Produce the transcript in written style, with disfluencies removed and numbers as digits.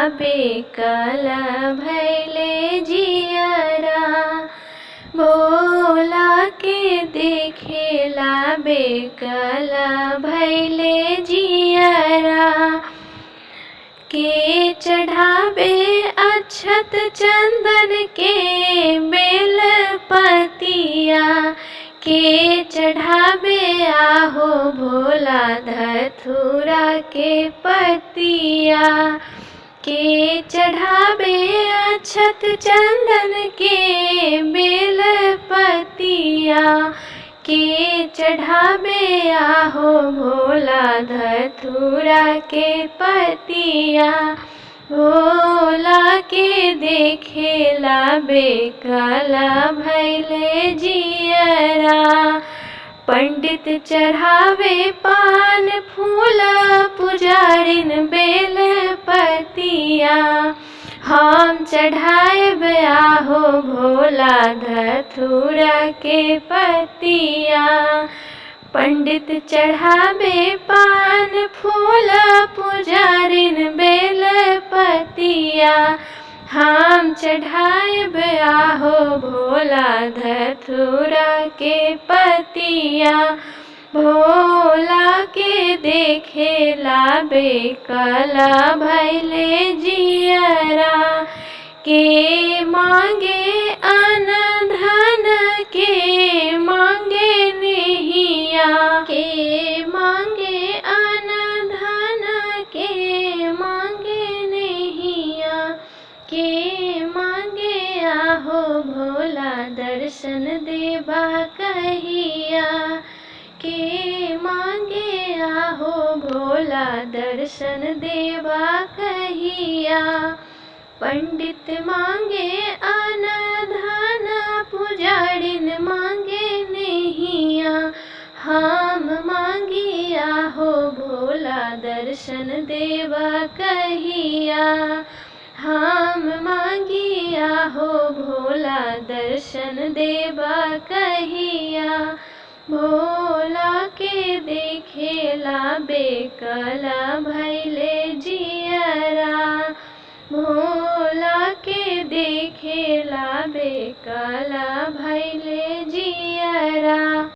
बेकल भैले जियरा। भोला के देखेला बेकल भैले जियरा। के चढ़ावे अक्षत चंदन के बेल पतिया। के चढ़ावे आहो भोला धतूरा के पतिया। के चढ़ावे अक्षत चंदन के बेल पतिया। के चढ़ावे आहो भोला धतूरा के पतिया। भोला के देखेला बेकल भैले जियरा। पंडित चढ़ावे पान फूल पुजारिन बेल पतिया। हम चढ़ाएब आहो भोला धतूरा के पतिया। पंडित चढ़ावे पान फूल पुजारिन बेल पतिया। हम चढ़ाएब आहो भोला धतूरा के पतिया। भोला के देखेला बेकल भैले जियरा। के मांगे अन्न धन के मांगे नेहिया। के मांगे अन्न धन के मांगे नेहिया। के मांगे आहो भोला दर्शन देबा कहिया। के मांगे आहो भोला दर्शन देबा कहिया। पंडित मांगे अन्न धन पुजारिन मांगे नेहिया। हम मांगी आहो भोला दर्शन देबा कहिया। हम मांगी आहो भोला दर्शन देबा कहिया। भोला के देखेला बेकल भैले जियरा। भोला के देखेला बेकल भैले जियरा।